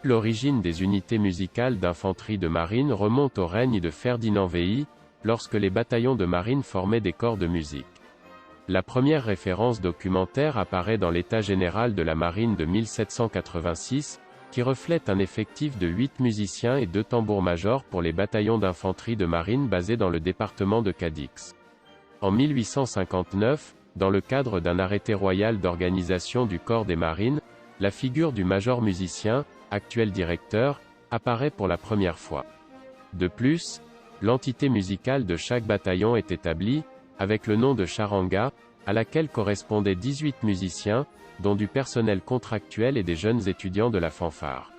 L'origine des unités musicales d'infanterie de marine remonte au règne de Ferdinand Véy, lorsque les bataillons de marine formaient des corps de musique. La première référence documentaire apparaît dans l'État général de la marine de 1786, qui reflète un effectif de 8 musiciens et 2 tambours-majors pour les bataillons d'infanterie de marine basés dans le département de Cadix. En 1859, dans le cadre d'un arrêté royal d'organisation du corps des marines, la figure du major musicien, actuel directeur, apparaît pour la première fois. De plus, l'entité musicale de chaque bataillon est établie, avec le nom de charanga, à laquelle correspondaient 18 musiciens, dont du personnel contractuel et des jeunes étudiants de la fanfare.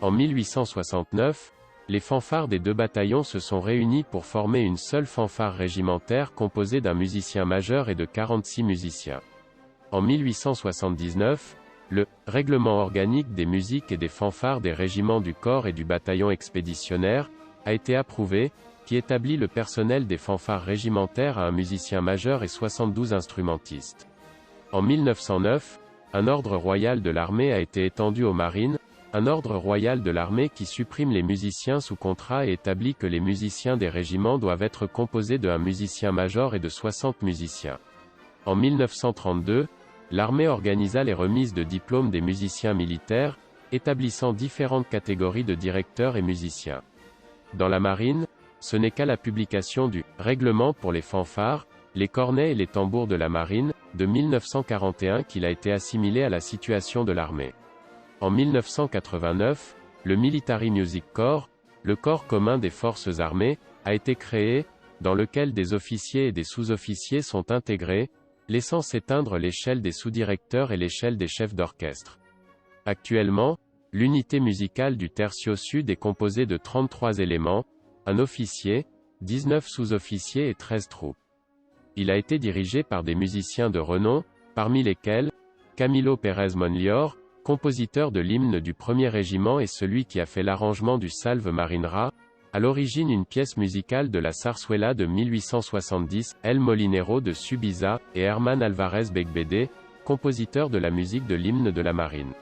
En 1869, les fanfares des 2 bataillons se sont réunis pour former une seule fanfare régimentaire composée d'un musicien majeur et de 46 musiciens. En 1879, le « Règlement organique des musiques et des fanfares des régiments du corps et du bataillon expéditionnaire » a été approuvé, qui établit le personnel des fanfares régimentaires à un musicien majeur et 72 instrumentistes. En 1909, un ordre royal de l'armée a été étendu aux marines, un ordre royal de l'armée qui supprime les musiciens sous contrat et établit que les musiciens des régiments doivent être composés d'un musicien major et de 60 musiciens. En 1932, l'armée organisa les remises de diplômes des musiciens militaires, établissant différentes catégories de directeurs et musiciens. Dans la marine, ce n'est qu'à la publication du « Règlement pour les fanfares, les cornets et les tambours de la marine » de 1941 qu'il a été assimilé à la situation de l'armée. En 1989, le Military Music Corps, le corps commun des forces armées, a été créé, dans lequel des officiers et des sous-officiers sont intégrés, laissant s'éteindre l'échelle des sous-directeurs et l'échelle des chefs d'orchestre. Actuellement, l'unité musicale du Tercio Sud est composée de 33 éléments, un officier, 19 sous-officiers et 13 troupes. Il a été dirigé par des musiciens de renom, parmi lesquels, Camilo Pérez Monlior, compositeur de l'hymne du 1er régiment et celui qui a fait l'arrangement du Salve Marinera, à l'origine une pièce musicale de la Zarzuela de 1870, El Molinero de Subiza, et Herman Alvarez Becbede, compositeur de la musique de l'hymne de la marine.